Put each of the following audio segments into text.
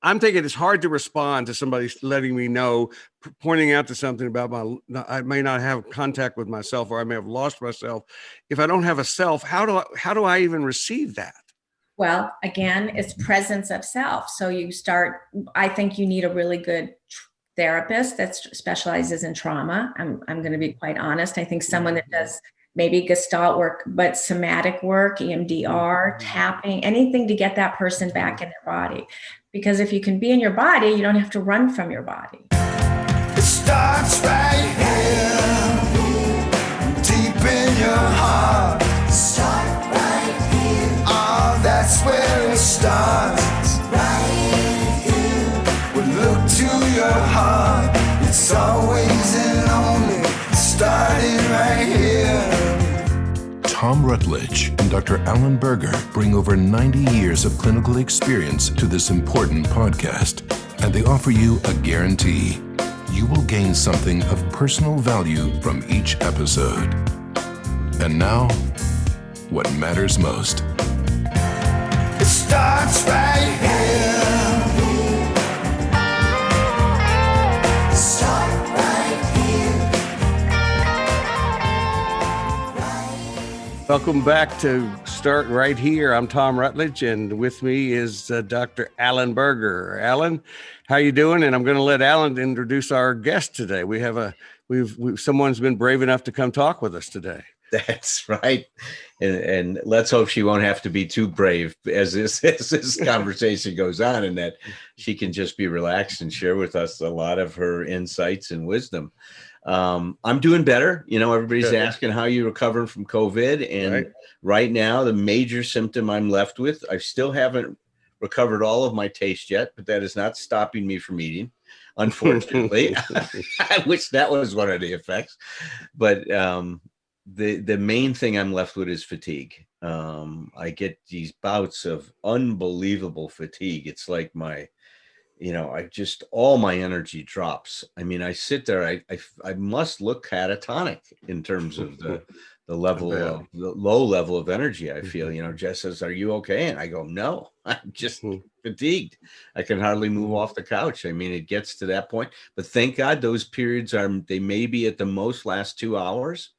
I'm thinking it's hard to respond to somebody letting me know, pointing out to something about I may not have contact with myself, or I may have lost myself. If I don't have a self, how do I even receive that? Well, again, it's presence of self. So I think you need a really good therapist that specializes in trauma. I'm going to be quite honest. I think someone that does maybe Gestalt work, but somatic work, EMDR, tapping, anything to get that person back in their body. Because if you can be in your body, you don't have to run from your body. It starts right here, deep in your heart. Start right here. Oh, that's where it starts. Right here. We look to your heart. It's always and only starting right here. Tom Rutledge and Dr. Alan Berger bring over 90 years of clinical experience to this important podcast, and they offer you a guarantee. You will gain something of personal value from each episode. And now, what matters most. It starts right here. Start right here. Welcome back to Start Right Here. I'm Tom Rutledge, and with me is Dr. Alan Berger. Alan, how you doing? And I'm going to let Alan introduce our guest today. Someone's been brave enough to come talk with us today. That's right. And let's hope she won't have to be too brave as this conversation goes on, and that she can just be relaxed and share with us a lot of her insights and wisdom. I'm doing better. Everybody's asking how you recovering from COVID. And right now, the major symptom I'm left with, I still haven't recovered all of my taste yet, but that is not stopping me from eating, unfortunately. I wish that was one of the effects. But the main thing I'm left with is fatigue. I get these bouts of unbelievable fatigue. It's like all my energy drops. I mean, I sit there, I must look catatonic in terms of the level of the low level of energy I feel. Jess says, "Are you okay?" And I go, "No, I'm just fatigued. I can hardly move off the couch." I mean, it gets to that point, but thank God those periods they may be at the most last 2 hours.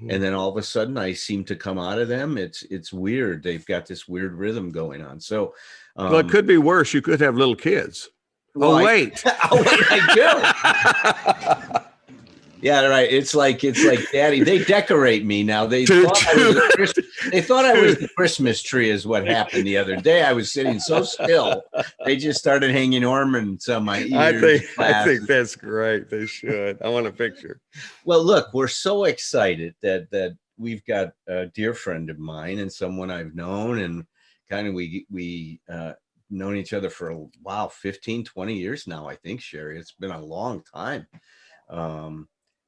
And then all of a sudden I seem to come out of them. It's weird. They've got this weird rhythm going on. So, well, it could be worse. You could have little kids. Well, wait, I do. Yeah, right. It's like, Daddy, they decorate me now. They thought I was the Christmas tree is what happened the other day. I was sitting so still. They just started hanging ornaments on my ears. I think that's great. They should. I want a picture. Well, look, we're so excited that we've got a dear friend of mine and someone I've known, and kind of we known each other for 15, 20 years now, I think, Sherry. It's been a long time.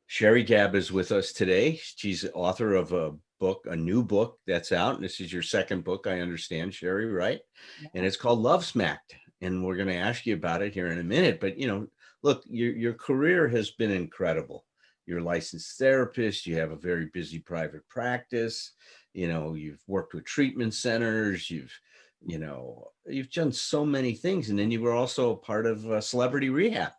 Sherry Gaba is with us today. She's the author of a new book that's out. And this is your second book, I understand, Sherry, right? Yeah. And it's called Love Smacked. And we're going to ask you about it here in a minute. But, look, your career has been incredible. You're a licensed therapist. You have a very busy private practice. You've worked with treatment centers. You've done so many things. And then you were also a part of Celebrity Rehab.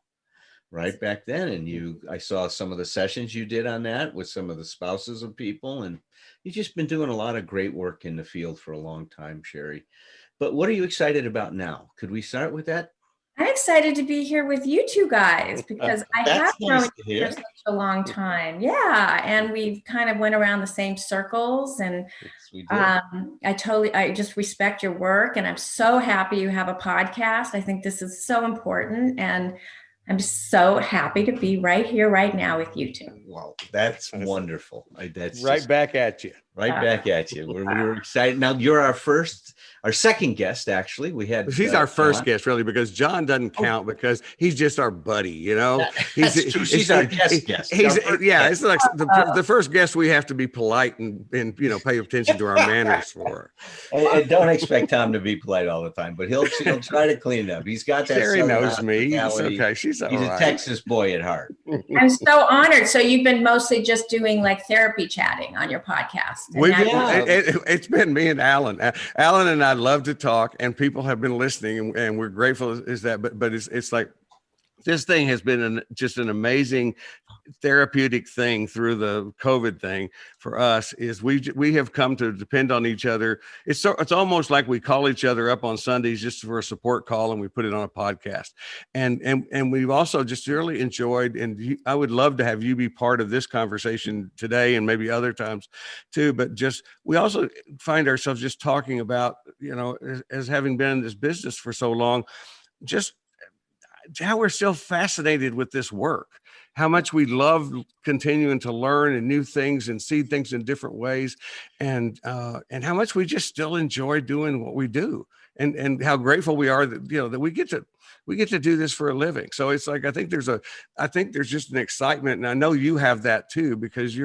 Right back then. And I saw some of the sessions you did on that with some of the spouses of people, and you've just been doing a lot of great work in the field for a long time, Sherry. But what are you excited about now? Could we start with that? I'm excited to be here with you two guys because I have known you for such a long time. Yeah. And we've kind of went around the same circles, and I just respect your work, and I'm so happy you have a podcast. I think this is so important, and I'm so happy to be right here, right now with you two. Wow, that's wonderful. That's right back at you. Back at you. We're excited. Now you're our second guest, actually. He's our first guest, really, because John doesn't count because he's just our buddy, That's true. She's our guest. It's like the first guest we have to be polite and pay attention to our manners for. And don't expect Tom to be polite all the time, but he'll try to clean it up. He's got that. Sherry knows me. It's okay. He's a Texas boy at heart. I'm so honored. So you've been mostly just doing like therapy chatting on your podcast. And We, Yeah. it's been me and Alan. Alan and I love to talk, and people have been listening, and we're grateful is that. But it's like this thing has been just an amazing therapeutic thing through the COVID thing for us. Is we have come to depend on each other. It's almost like we call each other up on Sundays just for a support call, and we put it on a podcast. And we've also just really enjoyed. And I would love to have you be part of this conversation today, and maybe other times too. But just we also find ourselves just talking about, as having been in this business for so long, just how we're still fascinated with this work, how much we love continuing to learn and new things and see things in different ways, and how much we just still enjoy doing what we do, and how grateful we are that that we get to do this for a living. So it's like I think there's just an excitement, and I know you have that too, because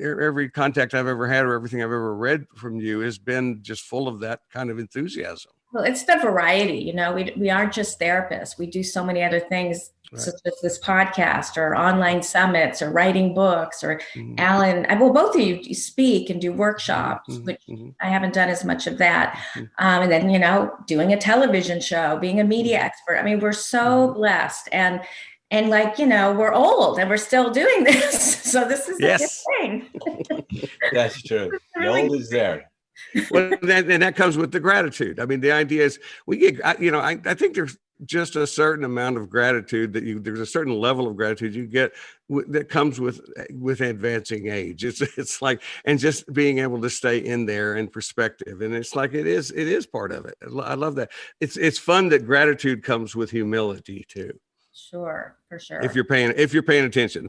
every contact I've ever had or everything I've ever read from you has been just full of that kind of enthusiasm. Well, it's the variety, we aren't just therapists. We do so many other things, Right. such as this podcast or online summits or writing books or Mhm. Alan. Well, both of you speak and do workshops, Mhm. which Mhm. I haven't done as much of that. Mhm. And then, doing a television show, being a media expert. I mean, we're so blessed and we're old and we're still doing this. So this is a good Yes. thing. That's true. The Really old is there. Well, that comes with the gratitude. I mean, the idea is I think there's just a certain amount of gratitude there's a certain level of gratitude you get that comes with advancing age. It's like, and just being able to stay in there in perspective. And it's like, it is part of it. I love that. It's fun that gratitude comes with humility too. Sure, for sure. If you're paying attention,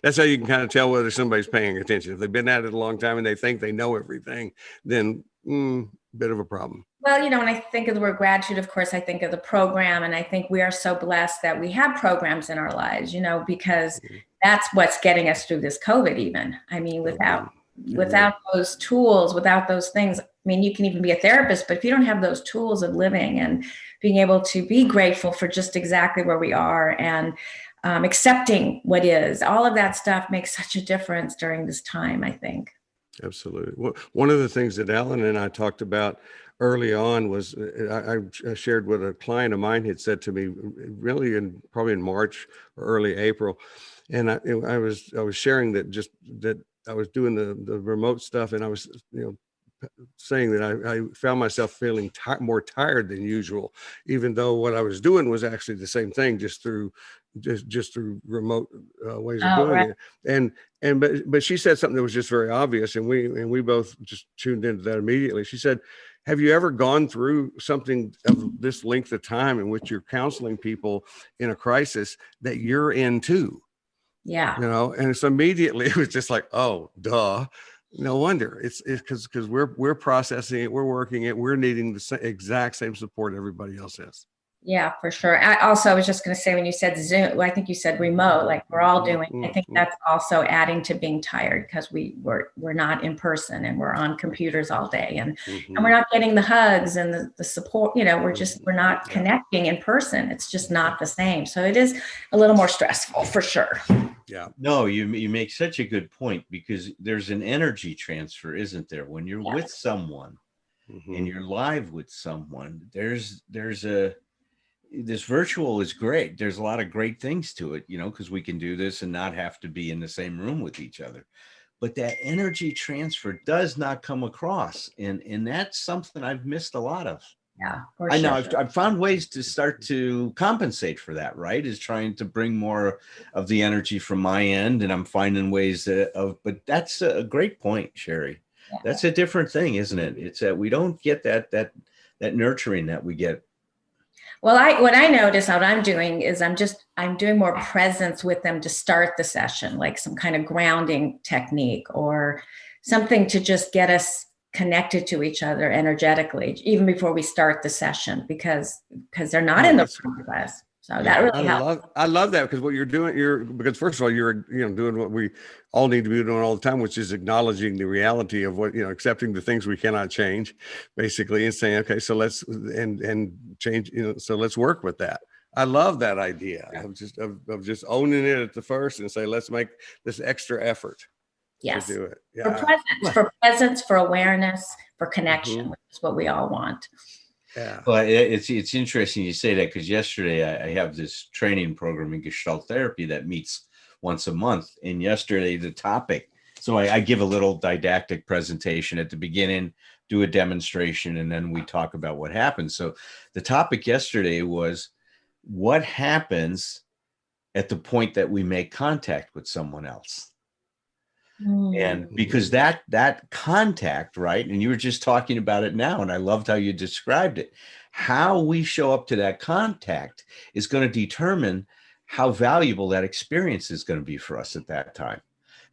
that's how you can kind of tell whether somebody's paying attention. If they've been at it a long time and they think they know everything, then bit of a problem. Well, when I think of the word gratitude, of course, I think of the program, and I think we are so blessed that we have programs in our lives, because that's what's getting us through this COVID even. I mean, without those tools, without those things, I mean, you can even be a therapist, but if you don't have those tools of living and being able to be grateful for just exactly where we are and accepting what is, all of that stuff makes such a difference during this time, I think. Absolutely. Well, one of the things that Alan and I talked about early on was I shared what a client of mine had said to me, really probably in March or early April, and I was sharing that I was doing the remote stuff, and I was saying that I found myself feeling more tired than usual, even though what I was doing was actually the same thing, just through remote ways of doing it. But she said something that was just very obvious, and we both just tuned into that immediately. She said, have you ever gone through something of this length of time in which you're counseling people in a crisis that you're in too? Yeah. And it's immediately, it was just like, oh, duh. No wonder. It's because we're processing it, we're working it, we're needing the exact same support everybody else is. Yeah, for sure. I was just going to say, when you said Zoom, I think you said remote, like we're all doing. I think that's also adding to being tired, because we're not in person and we're on computers all day, and we're not getting the hugs and the support. We're not connecting in person. It's just not the same. So it is a little more stressful for sure. Yeah. No, you make such a good point, because there's an energy transfer, isn't there? When you're with someone and you're live with someone, this virtual is great. There's a lot of great things to it, because we can do this and not have to be in the same room with each other. But that energy transfer does not come across. And that's something I've missed a lot of. Yeah, I know. I've found ways to start to compensate for that, right? Is trying to bring more of the energy from my end. And I'm finding ways but that's a great point, Sherry. Yeah. That's a different thing, isn't it? It's that we don't get that nurturing that we get. Well, what I notice what I'm doing is I'm doing more presence with them to start the session, like some kind of grounding technique or something to just get us connected to each other energetically, even before we start the session, because they're not in the room with us. So that really helps. I love that, because what you're doing, because first of all, you're doing what we all need to be doing all the time, which is acknowledging the reality of what, accepting the things we cannot change, basically, and saying, okay, so let's and change, so let's work with that. I love that idea of just owning it at the first and say, let's make this extra effort. Yes. to do it. For presence, for awareness, for connection, which is what we all want. Yeah. Well, it's interesting you say that, because yesterday I have this training program in Gestalt therapy that meets once a month. And yesterday the topic, so I give a little didactic presentation at the beginning, do a demonstration, and then we talk about what happens. So the topic yesterday was what happens at the point that we make contact with someone else. And because that contact, right, and you were just talking about it now, and I loved how you described it, how we show up to that contact is going to determine how valuable that experience is going to be for us at that time.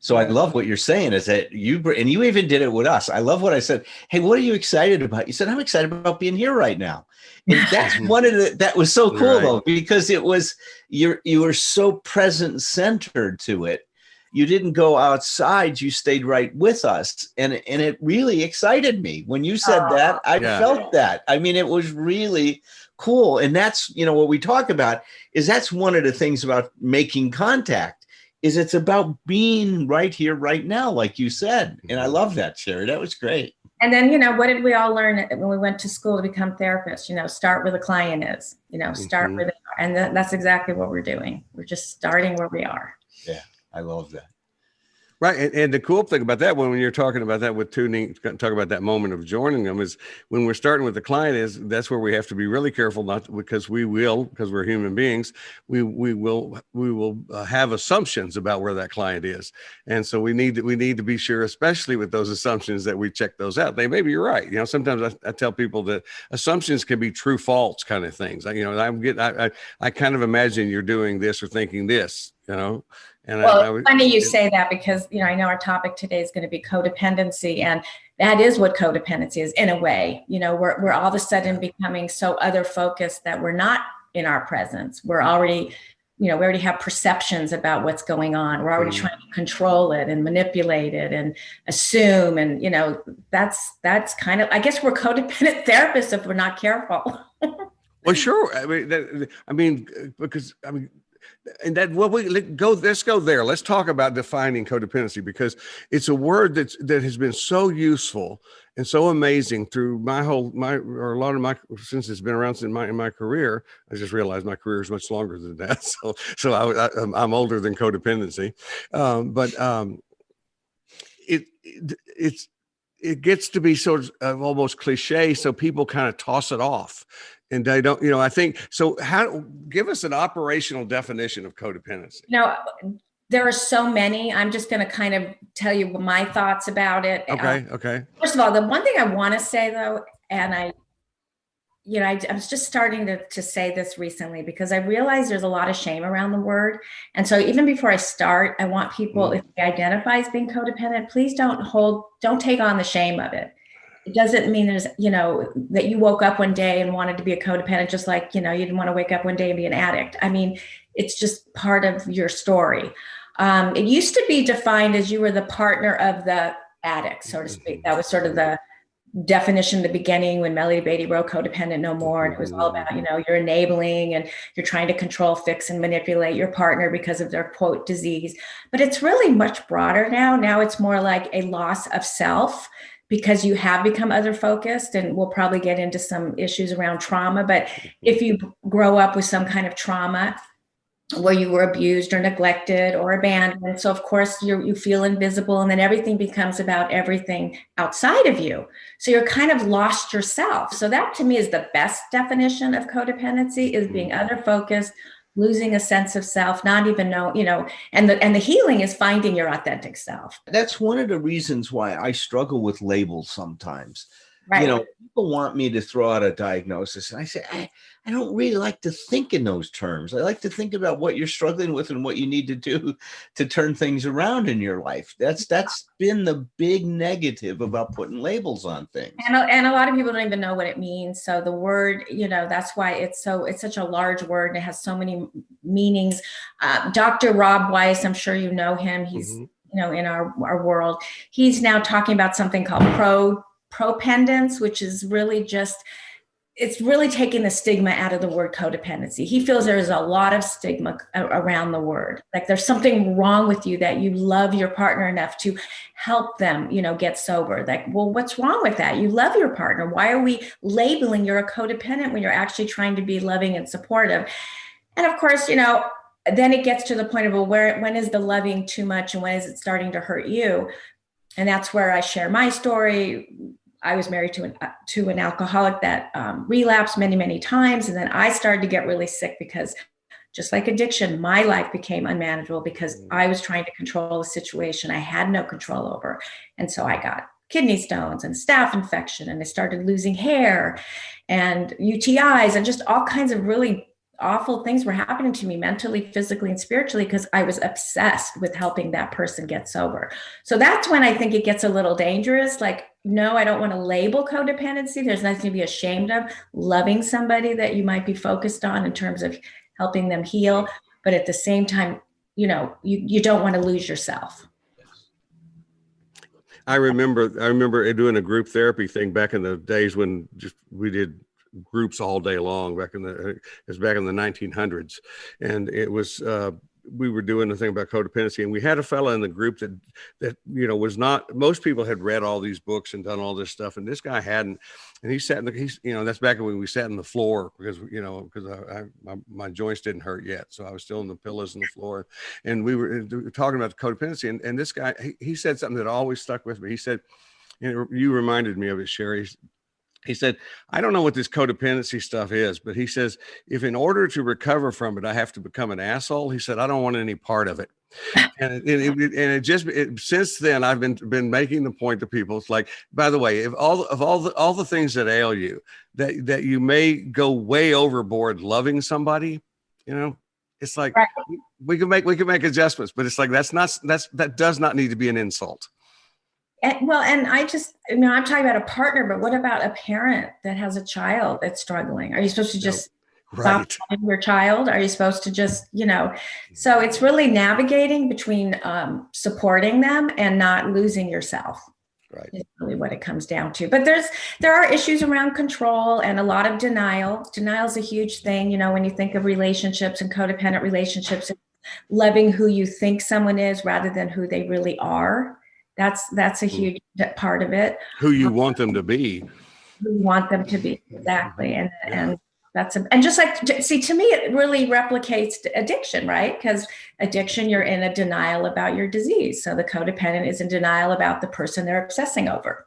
So I love what you're saying, is that you even did it with us. I love what I said. Hey, what are you excited about? You said, I'm excited about being here right now. And that's one of that was so cool, though, because it was, you were so present and centered to it. You didn't go outside, you stayed right with us. And it really excited me. When you said that, I felt that. I mean, it was really cool. And that's, what we talk about is that's one of the things about making contact, is it's about being right here, right now, like you said. And I love that, Sherry. That was great. And then, what did we all learn when we went to school to become therapists? Start where the client is, start where they are. And that's exactly what we're doing. We're just starting where we are. Yeah, I love that. Right. And the cool thing about that, when you're talking about that with tuning, talk about that moment of joining them, is when we're starting with the client, that's where we have to be really careful, not because we're human beings, we will have assumptions about where that client is. And so we need to be sure, especially with those assumptions, that we check those out. Maybe you're right. Sometimes I tell people that assumptions can be true false kind of things. I kind of imagine you're doing this or thinking this, And it's funny you say that, because, I know our topic today is going to be codependency, and that is what codependency is in a way. We're all of a sudden becoming so other focused that we're not in our presence. We're already, we already have perceptions about what's going on. We're already trying to control it and manipulate it and assume. And, that's kind of, I guess we're codependent therapists if we're not careful. Well, sure. And that let's go there. Let's talk about defining codependency, because it's a word that has been so useful and so amazing through since it's been around in my career. I just realized my career is much longer than that. So I'm older than codependency. It gets to be sort of almost cliche. So people kind of toss it off. And they don't, I think, so give us an operational definition of codependency. There are so many. I'm just going to kind of tell you my thoughts about it. Okay. First of all, the one thing I want to say, though, and I was just starting to say this recently, because I realize there's a lot of shame around the word. And so even before I start, I want people, if they identify as being codependent, please don't take on the shame of it. It doesn't mean there's, that you woke up one day and wanted to be a codependent, just like, you didn't want to wake up one day and be an addict. I mean, it's just part of your story. It used to be defined as you were the partner of the addict, so to speak. That was sort of the definition in the beginning when Melody Beattie wrote Codependent No More. And it was all about, you're enabling and you're trying to control, fix, and manipulate your partner because of their, quote, disease. But it's really much broader now. Now it's more like a loss of self, because you have become other focused, and we'll probably get into some issues around trauma. But if you grow up with some kind of trauma where you were abused or neglected or abandoned, so of course you feel invisible, and then everything becomes about everything outside of you. So you're kind of lost yourself. So that to me is the best definition of codependency, is being other focused, losing a sense of self, not even know, and the healing is finding your authentic self. That's one of the reasons why I struggle with labels sometimes. Right. People want me to throw out a diagnosis, and I say, I don't really like to think in those terms. I like to think about what you're struggling with and what you need to do to turn things around in your life. That's been the big negative about putting labels on things. And a lot of people don't even know what it means. So the word, that's why it's such a large word, and it has so many meanings. Dr. Rob Weiss, I'm sure you know him. He's, in our world. He's now talking about something called propendence, which is really just it's really taking the stigma out of the word codependency. He feels there is a lot of stigma around the word. Like there's something wrong with you, that you love your partner enough to help them, get sober. Like, well, what's wrong with that? You love your partner. Why are we labeling you're a codependent when you're actually trying to be loving and supportive? And of course, then it gets to the point of, well, when is the loving too much and when is it starting to hurt you? And that's where I share my story. I was married to an alcoholic that relapsed many, many times. And then I started to get really sick because, just like addiction, my life became unmanageable because I was trying to control a situation I had no control over. And so I got kidney stones and staph infection, and I started losing hair and UTIs, and just all kinds of really awful things were happening to me mentally, physically, and spiritually because I was obsessed with helping that person get sober. So that's when I think it gets a little dangerous. Like, no, I don't want to label codependency. There's nothing to be ashamed of. Loving somebody that you might be focused on in terms of helping them heal. But at the same time, you don't want to lose yourself. I remember doing a group therapy thing back in the days when we did groups all day long back in the 1900s, and it was we were doing the thing about codependency, and we had a fella in the group that was not, most people had read all these books and done all this stuff, and this guy hadn't. And he sat that's back when we sat on the floor because my joints didn't hurt yet, so I was still in the pillows on the floor, and we were talking about the codependency, and this guy he said something that always stuck with me. He said, you reminded me of it, Sherry. He said, I don't know what this codependency stuff is, but he says, if in order to recover from it, I have to become an asshole, he said, I don't want any part of it. And since then, I've been making the point to people. It's like, by the way, if all the things that ail you, that you may go way overboard loving somebody, it's like, right. we can make adjustments, but it's like, that does not need to be an insult. And I just, I'm talking about a partner, but what about a parent that has a child that's struggling? Are you supposed to just stop loving your child? Are you supposed to just, so it's really navigating between supporting them and not losing yourself. Right. Is really what it comes down to. But there are issues around control and a lot of denial. Denial is a huge thing. When you think of relationships and codependent relationships, loving who you think someone is rather than who they really are. That's a huge part of it. Who you want them to be. Who you want them to be, exactly. And just like, see, to me, it really replicates addiction, right? Because addiction, you're in a denial about your disease. So the codependent is in denial about the person they're obsessing over.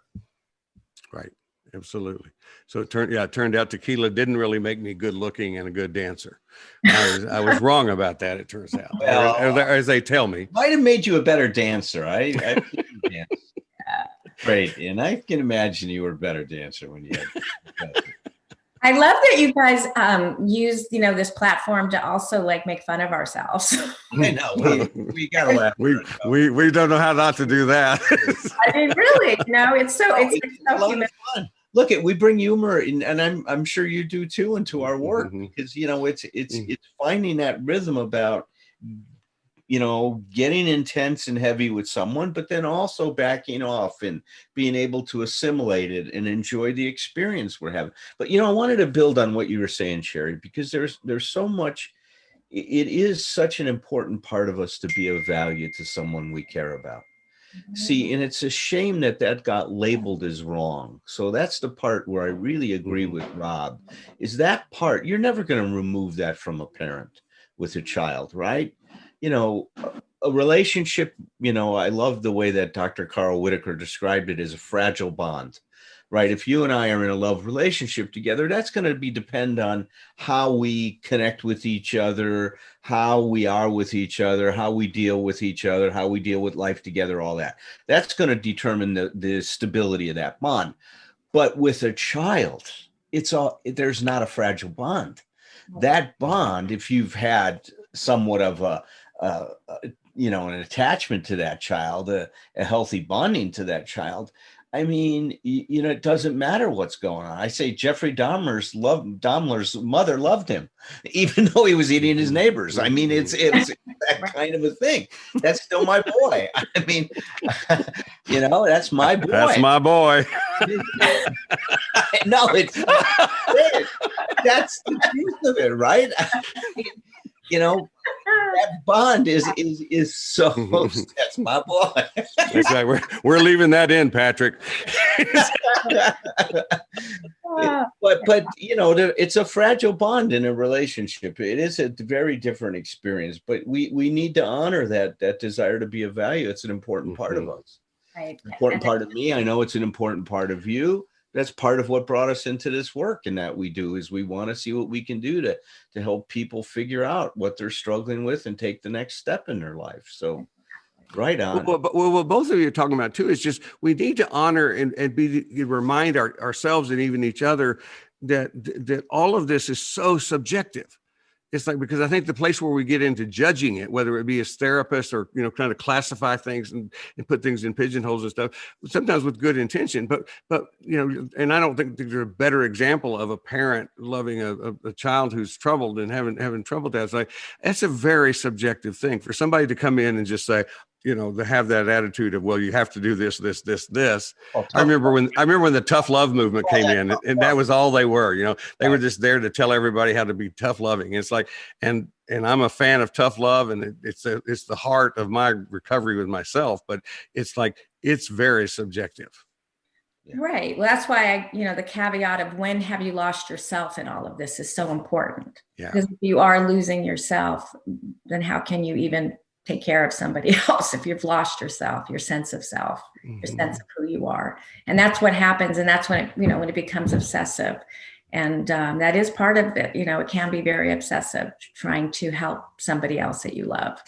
Right, absolutely. So it turned out tequila didn't really make me good looking and a good dancer. I was wrong about that, it turns out. Well, as they tell me. Might have made you a better dancer. I dance great, and I can imagine you were a better dancer when you had. I love that you guys use this platform to also make fun of ourselves. I know we gotta laugh. We don't know how not to do that. I mean, really, it's so human. Fun. Look, we bring humor in, and I'm sure you do too, into our work, because it's finding that rhythm about getting intense and heavy with someone, but then also backing off and being able to assimilate it and enjoy the experience we're having. But I wanted to build on what you were saying, Sherry, because there's so much. It is such an important part of us to be of value to someone we care about. See, and it's a shame that got labeled as wrong. So that's the part where I really agree with Rob, is that part, you're never going to remove that from a parent with a child, right? A relationship, I love the way that Dr. Carl Whitaker described it as a fragile bond, right? If you and I are in a love relationship together, that's going to depend on how we connect with each other, how we are with each other, how we deal with each other, how we deal with life together, all that. That's going to determine the stability of that bond. But with a child, there's not a fragile bond. That bond, if you've had somewhat of an attachment to that child, a healthy bonding to that child, I mean, you know, it doesn't matter what's going on. I say Jeffrey Dahmer's mother loved him, even though he was eating his neighbors. I mean, it's that kind of a thing. That's still my boy. I mean, you know, that's my boy. That's my boy. No, that's the truth of it, right? You know, that bond is so. That's my boy. Exactly. We're leaving that in, Patrick. But you know, it's a fragile bond in a relationship. It is a very different experience, but we need to honor that desire to be of value. It's an important part of us. Right. Important part of me. I know it's an important part of you. That's part of what brought us into this work, and that we do is we want to see what we can do to help people figure out what they're struggling with and take the next step in their life. So right on. Well, what both of you are talking about too is just we need to honor and remind ourselves and even each other that all of this is so subjective. It's like, because I think the place where we get into judging it, whether it be as therapists or, you know, kind of classify things and put things in pigeonholes and stuff, sometimes with good intention, but, you know, and I don't think there's a better example of a parent loving a child who's troubled and having trouble with that. It's like, that's a very subjective thing for somebody to come in and just say, you know, to have that attitude of, well, you have to do this. Oh, I remember when the tough love movement came in, and that was all they were. You know, they were just there to tell everybody how to be tough loving. It's like, and I'm a fan of tough love, and it's the heart of my recovery with myself. But it's like, it's very subjective. Yeah. Right. Well, that's why the caveat of when have you lost yourself in all of this is so important. Yeah. Because if you are losing yourself, then how can you even take care of somebody else if you've lost yourself, your sense of self, your sense of who you are? And that's what happens. And that's when when it becomes obsessive. And that is part of it. You know, it can be very obsessive, trying to help somebody else that you love.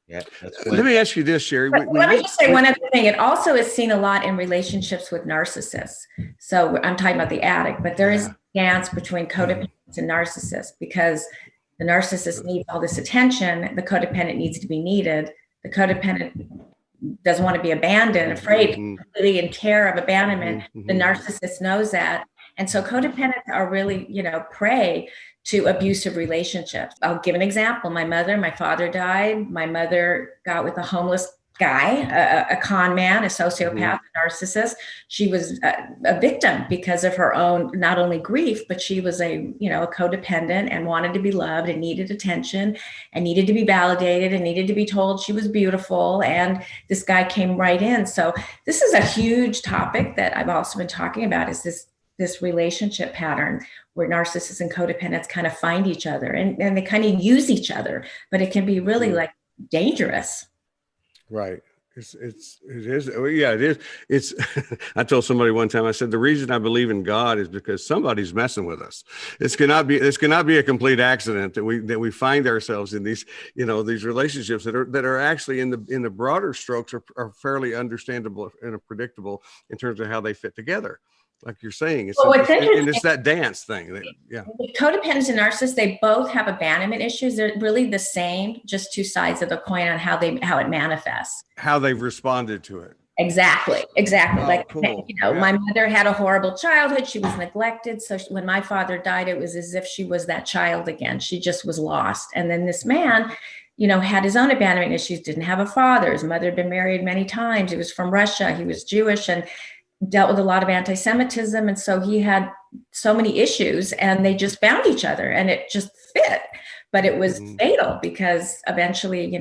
Yeah. Let me ask you this, Sherry. Let me just say one other thing. It also is seen a lot in relationships with narcissists. So I'm talking about the addict, but there is a dance between codependents and narcissists, because the narcissist needs all this attention. The codependent needs to be needed. The codependent doesn't want to be abandoned, afraid, completely in terror of abandonment. The narcissist knows that. And so codependents are really, prey to abusive relationships. I'll give an example. My father died. My mother got with a homeless guy, a con man, a sociopath, a narcissist. She was a victim because of her own, not only grief, but she was a codependent and wanted to be loved and needed attention and needed to be validated and needed to be told she was beautiful. And this guy came right in. So this is a huge topic that I've also been talking about, is this relationship pattern where narcissists and codependents kind of find each other and they kind of use each other, but it can be really like dangerous. Right. It is. Yeah, it is. It's, I told somebody one time, I said, the reason I believe in God is because somebody's messing with us. This cannot be a complete accident that we find ourselves in these, these relationships that are actually in the broader strokes are fairly understandable and predictable in terms of how they fit together. Like you're saying, it's that dance thing. Codependents and narcissists, they both have abandonment issues. They're really the same, just two sides of the coin on how it manifests. How they've responded to it. Exactly. Oh, cool. My mother had a horrible childhood. She was neglected. So when my father died, it was as if she was that child again. She just was lost. And then this man, had his own abandonment issues, didn't have a father. His mother had been married many times. He was from Russia. He was Jewish and dealt with a lot of anti-Semitism. And so he had so many issues and they just found each other and it just fit. But it was fatal because eventually,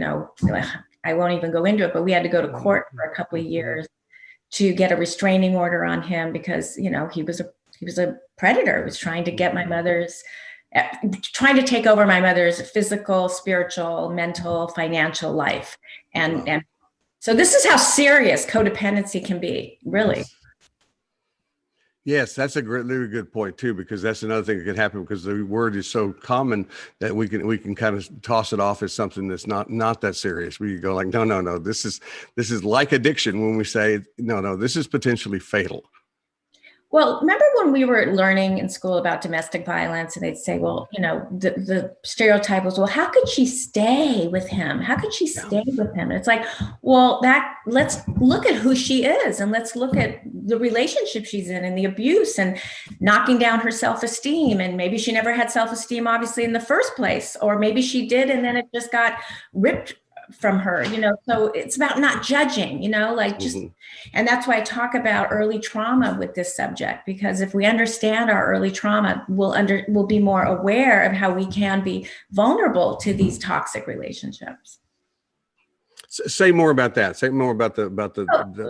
I won't even go into it, but we had to go to court for a couple of years to get a restraining order on him because, he was a predator. He was trying to get trying to take over my mother's physical, spiritual, mental, financial life. And so this is how serious codependency can be, really. Yes, that's a really good point too, because that's another thing that can happen because the word is so common that we can kind of toss it off as something that's not that serious. We go like, no, this is like addiction when we say, no, this is potentially fatal. Well, remember when we were learning in school about domestic violence and they'd say, well, the stereotype was, well, how could she stay with him? How could she stay with him? And it's like, well, let's look at who she is and let's look at the relationship she's in and the abuse and knocking down her self-esteem. And maybe she never had self-esteem, obviously, in the first place, or maybe she did, and then it just got ripped from her, so it's about not judging, like just, and that's why I talk about early trauma with this subject, because if we understand our early trauma, we'll be more aware of how we can be vulnerable to these toxic relationships. Say more about that. Say more about the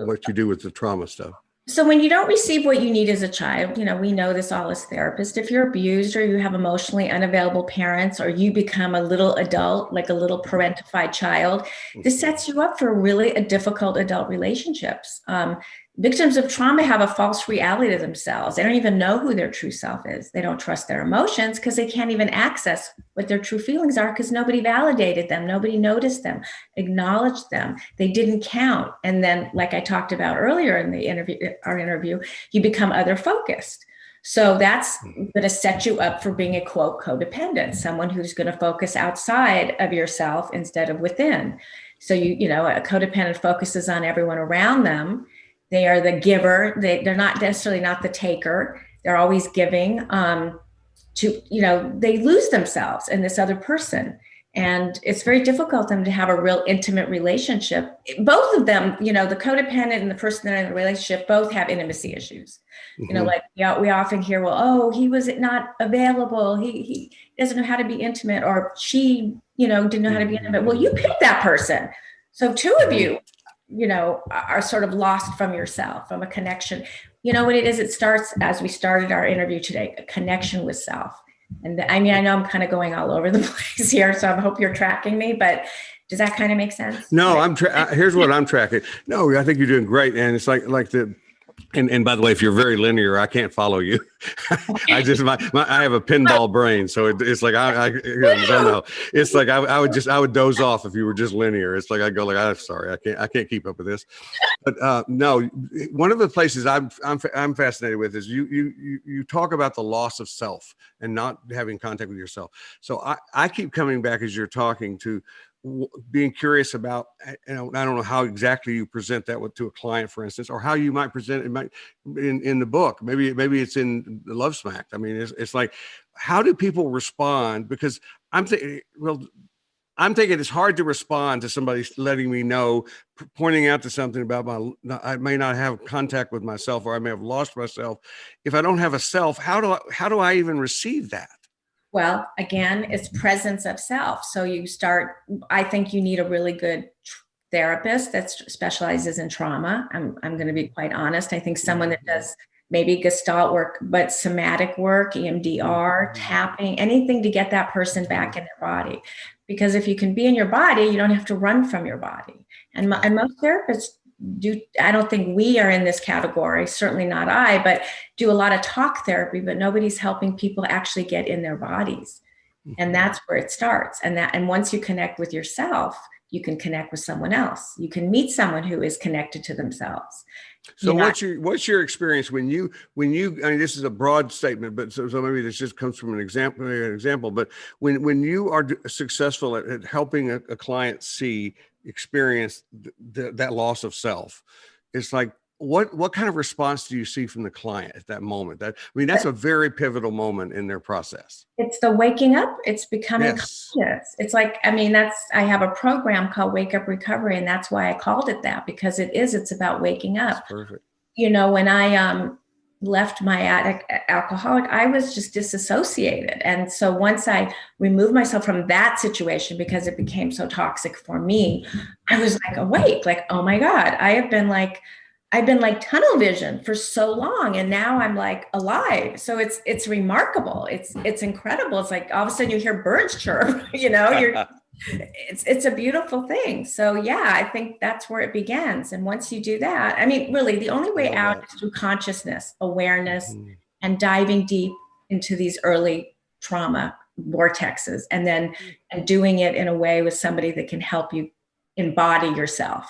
what you do with the trauma stuff. So when you don't receive what you need as a child, we know this all as therapists, if you're abused or you have emotionally unavailable parents, or you become a little adult, like a little parentified child, this sets you up for really a difficult adult relationships. Victims of trauma have a false reality to themselves. They don't even know who their true self is. They don't trust their emotions because they can't even access what their true feelings are because nobody validated them. Nobody noticed them, acknowledged them. They didn't count. And then, like I talked about earlier in our interview, you become other focused. So that's going to set you up for being a quote codependent, someone who's going to focus outside of yourself instead of within. So a codependent focuses on everyone around them. They are the giver. They're not necessarily not the taker. They're always giving. They lose themselves in this other person. And it's very difficult for them to have a real intimate relationship. Both of them, the codependent and the person that are in the relationship both have intimacy issues. Like we often hear, well, oh, he was not available. He doesn't know how to be intimate, or she, didn't know how to be intimate. Well, you picked that person. So two of you, are sort of lost from yourself, from a connection. You know what it is? It starts, as we started our interview today, a connection with self. And I know I'm kind of going all over the place here, so I hope you're tracking me, but does that kind of make sense? No, here's what I'm tracking. No, I think you're doing great. And it's like and by the way, if you're very linear, I can't follow you. I have a pinball brain. So it's like, I don't know. It's like, I would doze off if you were just linear. It's like, I go like, I'm sorry, I can't keep up with this. But no, one of the places I'm fascinated with is you talk about the loss of self and not having contact with yourself. So I keep coming back as you're talking to being curious about, I don't know how exactly you present that to a client, for instance, or how you might present it in the book. Maybe it's in the Love Smack. I mean, it's like, how do people respond? Because I'm thinking it's hard to respond to somebody letting me know, pointing out to something about I may not have contact with myself, or I may have lost myself. If I don't have a self, how do I even receive that? Well, again, it's presence of self. So I think you need a really good therapist that specializes in trauma. I'm going to be quite honest. I think someone that does maybe Gestalt work, but somatic work, EMDR, tapping, anything to get that person back in their body. Because if you can be in your body, you don't have to run from your body. And most therapists I don't think we are in this category, certainly not I, but do a lot of talk therapy, but nobody's helping people actually get in their bodies. And that's where it starts. And once you connect with yourself, you can connect with someone else. You can meet someone who is connected to themselves. So what's your experience when you, I mean, this is a broad statement, but so maybe this just comes from an example, but when you are successful at helping a client experience that loss of self, it's like, what kind of response do you see from the client at that moment? That's a very pivotal moment in their process. It's the waking up. It's becoming conscious. It's like, I have a program called Wake Up Recovery, and that's why I called it that, because it's about waking up. That's perfect. When I left my alcoholic, I was just disassociated. And so once I removed myself from that situation, because it became so toxic for me, I was like awake, like, oh my God, I've been like tunnel vision for so long. And now I'm like alive. So it's remarkable. It's incredible. It's like all of a sudden you hear birds chirp, it's a beautiful thing. So yeah, I think that's where it begins. And once you do that, really the only way out is through consciousness, awareness, and diving deep into these early trauma vortexes, and then doing it in a way with somebody that can help you embody yourself.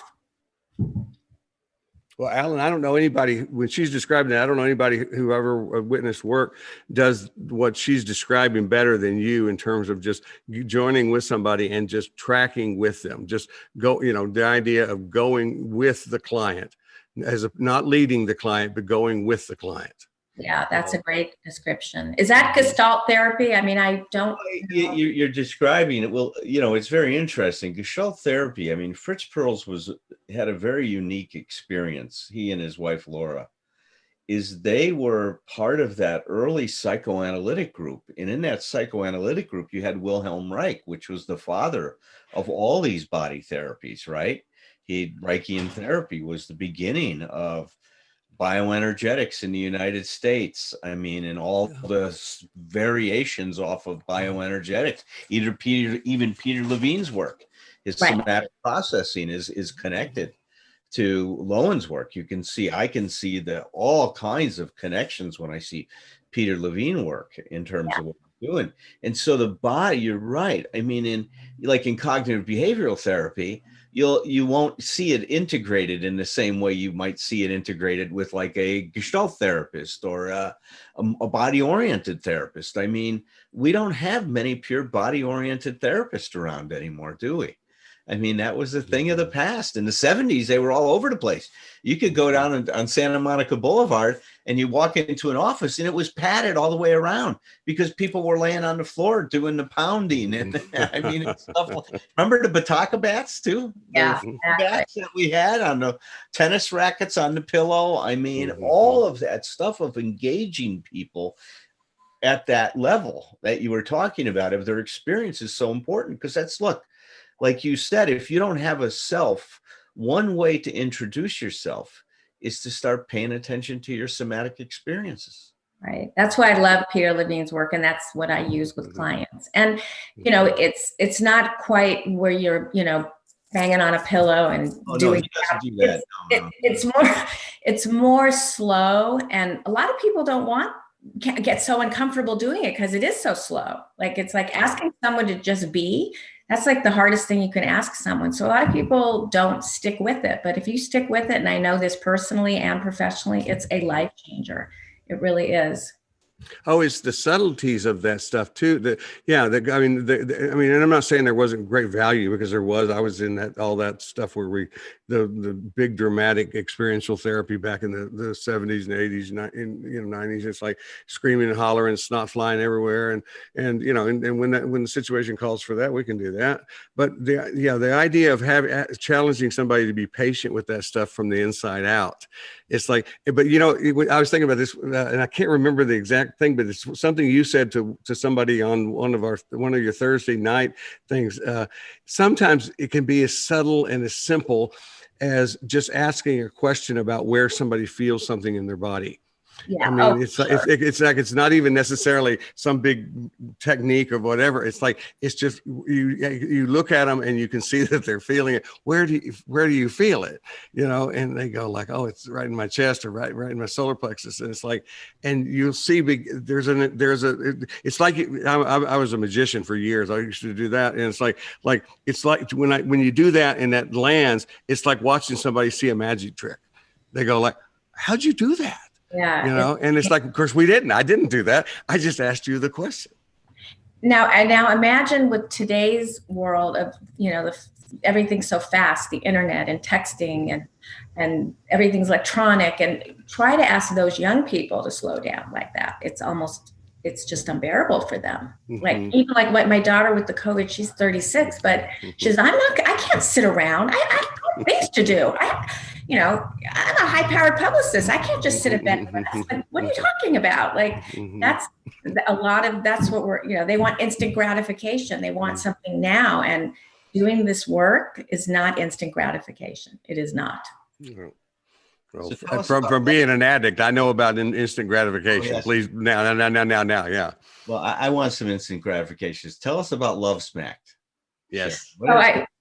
Well, Alan, I don't know anybody when she's describing that. I don't know anybody who ever witnessed work does what she's describing better than you in terms of just joining with somebody and just tracking with them. Just go, the idea of going with the client not leading the client, but going with the client. Yeah, that's a great description. Is that Gestalt therapy? I mean, I don't. You're describing it. Well, it's very interesting. Gestalt therapy. I mean, Fritz Perls had a very unique experience. He and his wife Laura, they were part of that early psychoanalytic group, and in that psychoanalytic group, you had Wilhelm Reich, which was the father of all these body therapies. Right? Reichian therapy was the beginning of bioenergetics in the United States. I mean, and all the variations off of bioenergetics. Even Peter Levine's work, his somatic processing is connected to Lowen's work. I can see all kinds of connections when I see Peter Levine work in terms of what we're doing. And so the body, you're right. I mean, in cognitive behavioral therapy, you won't see it integrated in the same way you might see it integrated with like a Gestalt therapist or a body-oriented therapist. I mean, we don't have many pure body-oriented therapists around anymore, do we? I mean, that was a thing of the past. In the 70s, they were all over the place. You could go down on Santa Monica Boulevard and you walk into an office and it was padded all the way around because people were laying on the floor doing the pounding. And I mean, it's stuff remember the Bataka bats too? Yeah. Bats that we had on the tennis rackets on the pillow. I mean, all of that stuff of engaging people at that level that you were talking about of their experience is so important because like you said, if you don't have a self, one way to introduce yourself is to start paying attention to your somatic experiences. Right. That's why I love Peter Levine's work, and that's what I use with clients. And it's not quite where you're banging on a pillow and doing that. It's more slow, and a lot of people can't get so uncomfortable doing it because it is so slow. Like it's like asking someone to just be. That's like the hardest thing you can ask someone. So a lot of people don't stick with it. But if you stick with it, and I know this personally and professionally, it's a life changer. It really is. Oh, it's the subtleties of that stuff too. I mean, and I'm not saying there wasn't great value because there was. I was in all that stuff where the big dramatic experiential therapy back in the 70s and 80s, 90s. It's like screaming and hollering, snot flying everywhere, and when the situation calls for that, we can do that. But the idea of challenging somebody to be patient with that stuff from the inside out. It's like, but I was thinking about this, and I can't remember the exact thing, but it's something you said to somebody on one of your Thursday night things. Sometimes it can be as subtle and as simple as just asking a question about where somebody feels something in their body. Yeah. I mean, it's not even necessarily some big technique or whatever. It's like, it's just, you look at them and you can see that they're feeling it. Where do you feel it? And they go like, oh, it's right in my chest or right in my solar plexus. And it's like, and you'll see it's like, I was a magician for years. I used to do that. And it's like when you do that and that lands, it's like watching somebody see a magic trick. They go like, how'd you do that? Yeah. And it's like, of course I didn't do that. I just asked you the question. Now imagine with today's world of, everything's so fast, the internet and texting and everything's electronic, and try to ask those young people to slow down like that. It's just unbearable for them. Mm-hmm. Like even like what my daughter with the COVID, she's 36, but she's, I can't sit around. I have things to do. I'm a high-powered publicist. I can't just sit at bed. Like, what are you talking about? Like that's what they want instant gratification. They want something now. And doing this work is not instant gratification. It is not. Well, so from being an addict, I know about instant gratification. Oh, yes. Please, now, yeah. Well, I want some instant gratifications. Tell us about Love Smacked. Yes.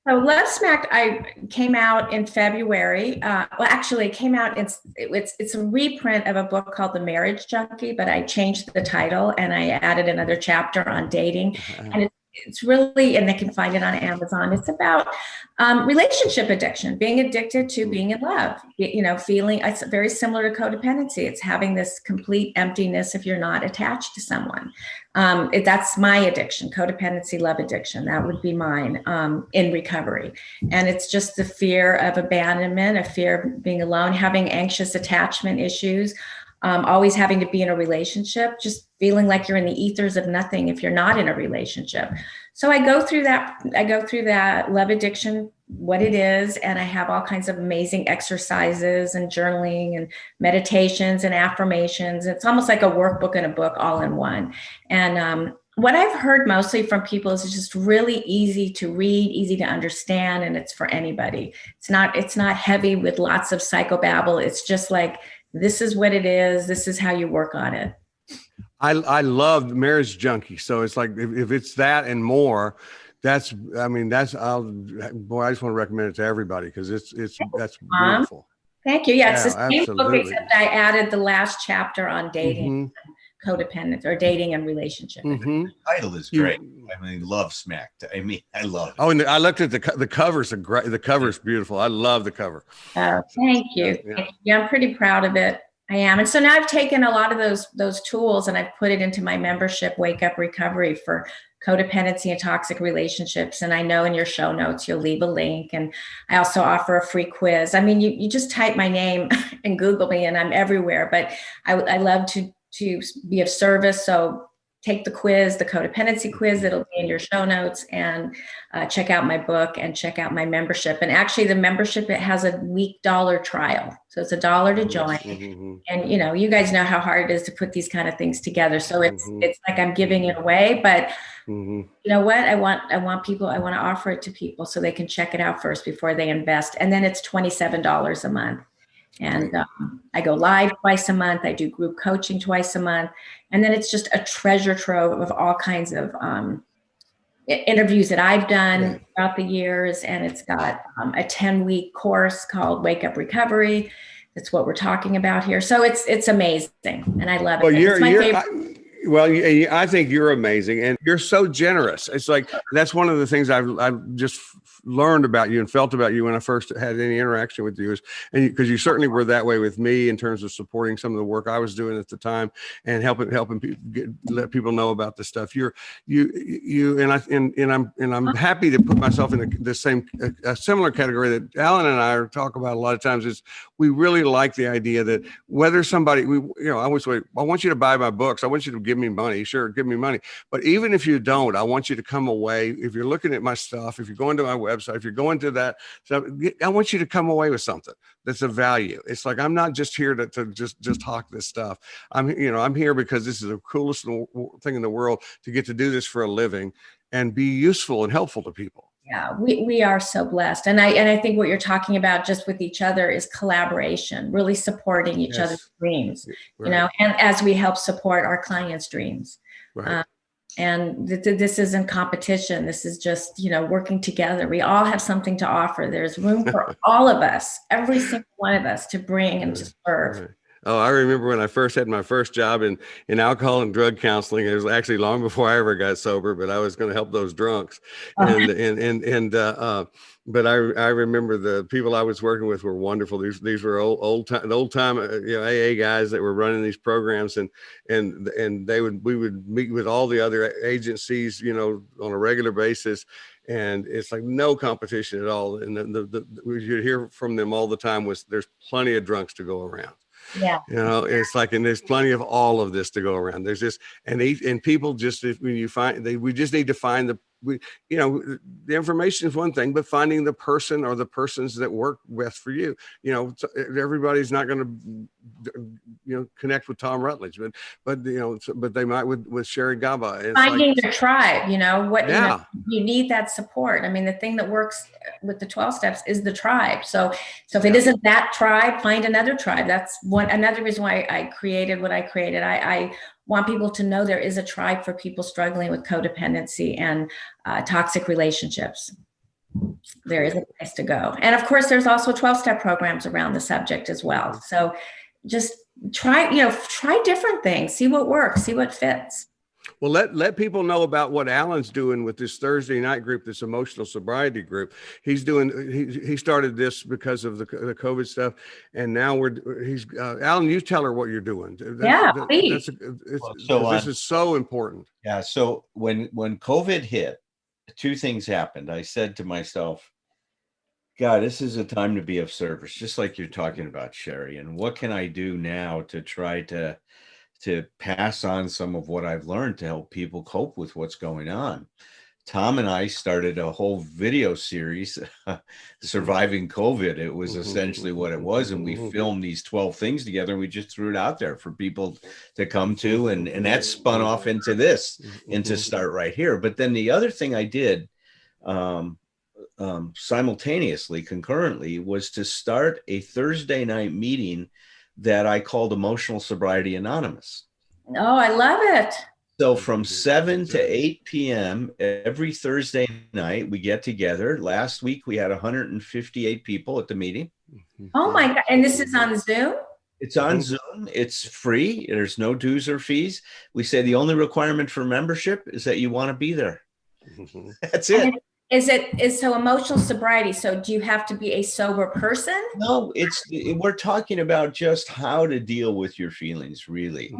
So Love Smacked, I came out in February. Actually, it came out. It's a reprint of a book called The Marriage Junkie, but I changed the title and I added another chapter on dating. And it's really, and they can find it on Amazon. It's about relationship addiction, being addicted to being in love, feeling it's very similar to codependency. It's having this complete emptiness if you're not attached to someone. That's my addiction, codependency, love addiction. That would be mine in recovery. And it's just the fear of abandonment, a fear of being alone, having anxious attachment issues, always having to be in a relationship, just feeling like you're in the ethers of nothing if you're not in a relationship. So I go through that love addiction, what it is, and I have all kinds of amazing exercises and journaling and meditations and affirmations. It's almost like a workbook and a book all in one. And what I've heard mostly from people is it's just really easy to read, easy to understand, and it's for anybody. It's not heavy with lots of psychobabble. It's just like, this is what it is. This is how you work on it. I love Marriage Junkie. So it's like, if it's that and more, I just want to recommend it to everybody because that's beautiful. Thank you. Yeah, it's the same absolutely. book, except I added the last chapter on dating, codependence, or dating and relationship. The title is great. Love smacked. I love it. Oh, and I looked at the covers. The cover's beautiful. I love the cover. Oh, thank you. Yeah. Thank you. I'm pretty proud of it. I am. And so now I've taken a lot of those tools and I've put it into my membership, Wake Up Recovery, for codependency and toxic relationships. And I know in your show notes, you'll leave a link. And I also offer a free quiz. I mean, you just type my name and Google me and I'm everywhere, but I love to be of service. So take the quiz, the codependency quiz, it'll be in your show notes, and check out my book and check out my membership. And actually the membership, it has a week $1 trial. So it's $1 to join. Mm-hmm. And you guys know how hard it is to put these kind of things together. So it's like I'm giving it away, but you know what? I want to offer it to people so they can check it out first before they invest. And then it's $27 a month. And I go live twice a month. I do group coaching twice a month. And then it's just a treasure trove of all kinds of interviews that I've done throughout the years. And it's got a 10-week course called Wake Up Recovery. That's what we're talking about here. So it's amazing. And I love it. It's my favorite. I think you're amazing and you're so generous. It's like, that's one of the things I've just learned about you and felt about you when I first had any interaction with you, because you certainly were that way with me in terms of supporting some of the work I was doing at the time and helping let people know about the stuff. I'm happy to put myself in a similar category that Alan and I talk about a lot of times. Is we really like the idea that whether somebody, I always say, I want you to buy my books. I want you to give me money. Sure, give me money. But even if you don't, I want you to come away. If you're looking at my stuff, if you're going to my website, if you're going to that, I want you to come away with something that's of value. It's like, I'm not just here to just hawk this stuff. I'm here because this is the coolest thing in the world to get to do this for a living and be useful and helpful to people. Yeah, we are so blessed. And I think what you're talking about just with each other is collaboration, really supporting each other's dreams, and as we help support our clients' dreams. Right. And this isn't competition. This is just, working together. We all have something to offer. There's room for all of us, every single one of us, to bring and to serve. Right. Oh, I remember when I first had my first job in alcohol and drug counseling. It was actually long before I ever got sober, but I was going to help those drunks. But I remember the people I was working with were wonderful. These were old time AA guys that were running these programs, and we would meet with all the other agencies, on a regular basis. And it's like no competition at all. And what you hear from them all the time was, there's plenty of drunks to go around. Yeah. It's like, and there's plenty of all of this to go around. There's this, and people just, when you find, we just need to find the information is one thing, but finding the person or the persons that work best for you. Everybody's not going to, connect with Tom Rutledge, but they might with Sherry Gaba. It's finding the tribe, you need that support. I mean, the thing that works with the 12 steps is the tribe. So if it isn't that tribe, find another tribe. That's another reason why I created what I created. I want people to know there is a tribe for people struggling with codependency and toxic relationships. There is a place to go. And of course, there's also 12-step programs around the subject as well. So just try different things, see what works, see what fits. Well, let people know about what Alan's doing with this Thursday night group, this emotional sobriety group. He's doing. He started this because of the COVID stuff, and now he's Alan. You tell her what you're doing. Please. This is so important. Yeah. So when COVID hit, two things happened. I said to myself, God, this is a time to be of service, just like you're talking about, Sherry. And what can I do now to try to pass on some of what I've learned to help people cope with what's going on? Tom and I started a whole video series, Surviving COVID. It was essentially what it was. And we filmed these 12 things together, and we just threw it out there for people to come to. And that spun off into this, into Start Right Here. But then the other thing I did, simultaneously, concurrently, was to start a Thursday night meeting that I called Emotional Sobriety Anonymous. Oh, I love it. So from 7 to 8 p.m. every Thursday night, we get together. Last week, we had 158 people at the meeting. Oh my God. And this is on Zoom? It's on Zoom. It's free. There's no dues or fees. We say the only requirement for membership is that you want to be there. That's it. Is so emotional sobriety. So do you have to be a sober person? No, we're talking about just how to deal with your feelings, really.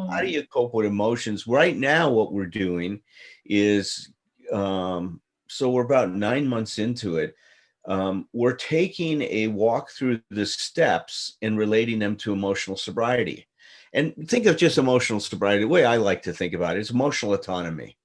How do you cope with emotions? Right now, what we're doing is, so we're about 9 months into it. We're taking a walk through the steps and relating them to emotional sobriety. And think of just emotional sobriety. The way I like to think about it is emotional autonomy.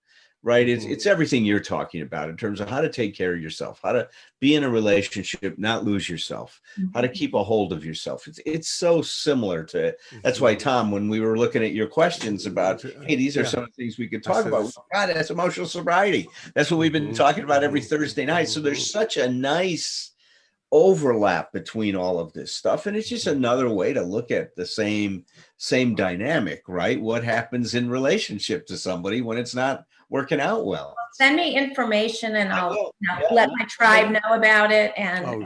Right. It's everything you're talking about in terms of how to take care of yourself, how to be in a relationship, not lose yourself, how to keep a hold of yourself. It's so similar to that's why, Tom, when we were looking at your questions about, hey, these are some of the things we could talk about. God, that's emotional sobriety. That's what we've been talking about every Thursday night. So there's such a nice overlap between all of this stuff. And it's just another way to look at the same dynamic, right? What happens in relationship to somebody when it's not working out well? Send me information and I'll let my tribe know about it. And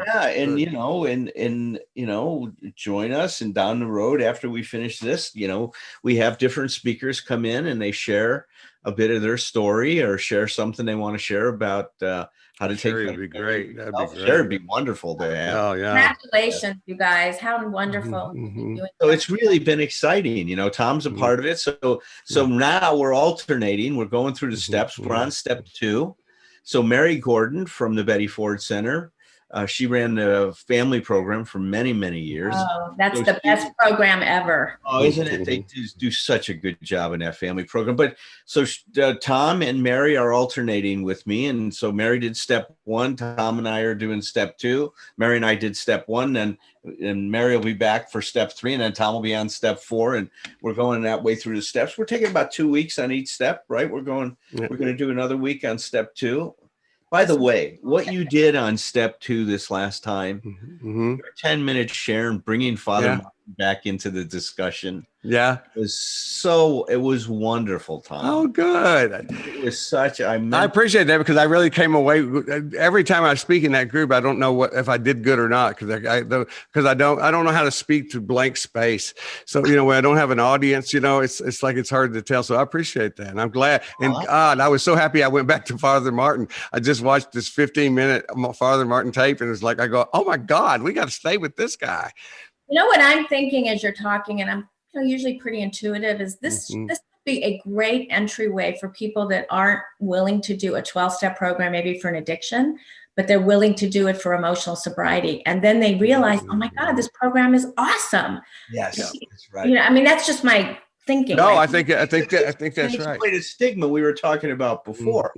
join us. And down the road, after we finish this, we have different speakers come in and they share a bit of their story or share something they want to share about how to take care. That'd be great. That'd be great. Sure, it'd be wonderful to have. Oh yeah! Congratulations, you guys! How wonderful! So it's really been exciting. Tom's a part of it. So now we're alternating. We're going through the steps. We're on step 2. So Mary Gordon from the Betty Ford Center. She ran the family program for many, many years. Oh, that's the best program ever. Oh, isn't it? They do such a good job in that family program. But so Tom and Mary are alternating with me. And so Mary did step 1. Tom and I are doing step 2. Mary and I did step 1. And Mary will be back for step 3. And then Tom will be on step 4. And we're going that way through the steps. We're taking about 2 weeks on each step, right? We're going to do another week on step 2. By the way, what you did on step 2 this last time, your 10 minutes, Sharon, bringing Father Martin back into the discussion. Yeah. It was wonderful, Tom. Oh, good. It was I appreciate that because I really came away every time I speak in that group. I don't know if I did good or not because I don't know how to speak to blank space. So, when I don't have an audience, it's like it's hard to tell. So I appreciate that. And I'm glad. And God, I was so happy I went back to Father Martin. I just watched this 15-minute Father Martin tape and it's like, I go, oh my God, we got to stay with this guy. What I'm thinking as you're talking, and I'm usually pretty intuitive, is this would be a great entryway for people that aren't willing to do a 12-step program, maybe for an addiction, but they're willing to do it for emotional sobriety. And then they realize, oh my God, this program is awesome. Yes, that's right. That's just my thinking. No, right? I think that's right. Quite a stigma we were talking about before.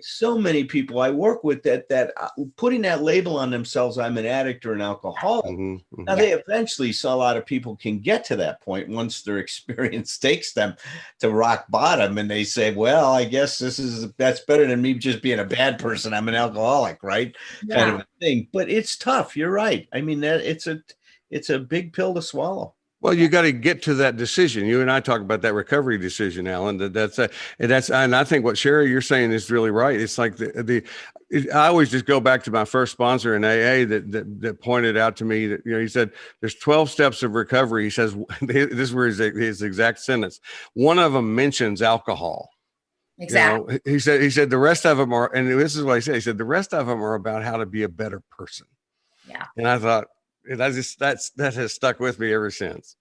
So many people I work with that putting that label on themselves, I'm an addict or an alcoholic. Now they eventually, a lot of people can get to that point once their experience takes them to rock bottom, and they say, "Well, I guess that's better than me just being a bad person. I'm an alcoholic, right?" Kind of a thing. But it's tough. You're right. I mean, it's a big pill to swallow. Well, you got to get to that decision. You and I talk about that recovery decision, Alan. And I think what Sherry you're saying is really right. It's like I always just go back to my first sponsor in AA that pointed out to me that he said there's 12 steps of recovery. He says this is his exact sentence. One of them mentions alcohol. Exactly. You know, he said the rest of them are, and this is what he said the rest of them are about how to be a better person. Yeah. And I thought, that has stuck with me ever since.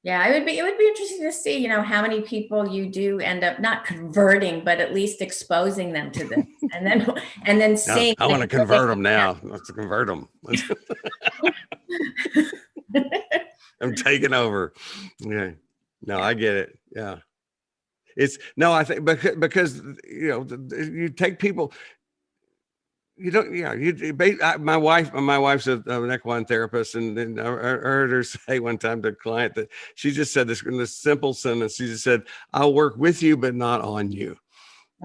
Yeah, it would be interesting to see, how many people you do end up not converting, but at least exposing them to this, and then Now, seeing. I want to convert them now. Let's convert them. I'm taking over. Yeah. No, I get it. Yeah. It's no, I think because you take people, you don't, yeah, my wife's an equine therapist, and I heard her say one time to a client that she just said this in this simple sentence. She just said, "I'll work with you, but not on you."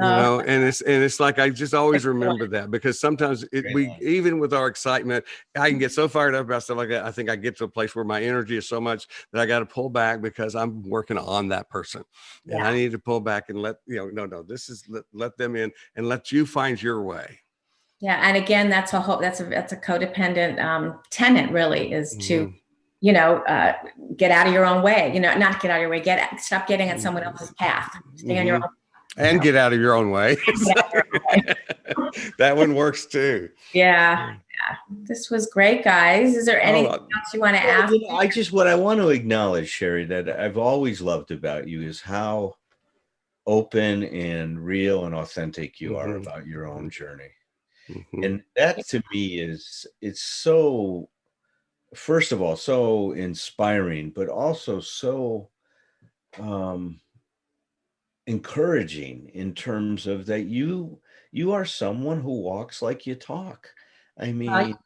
Oh, And it's like I just always remember that, because sometimes we, even with our excitement, I can get so fired up about stuff like that. I think I get to a place where my energy is so much that I got to pull back because I'm working on that person, and I need to pull back and let no, this is let them in and let you find your way. yeah, and again, that's a codependent tenet, really, is to Mhm. get out of your own way. Not get out of your way. Stop getting on someone else's path. Stay on your own. And get out of your own way. That one works too. Yeah. This was great, guys. Is there anything else you want to ask? What I want to acknowledge, Sherry, that I've always loved about you is how open and real and authentic you are about your own journey. And that to me it's so, first of all, so inspiring, but also so encouraging in terms of that you are someone who walks like you talk. I mean,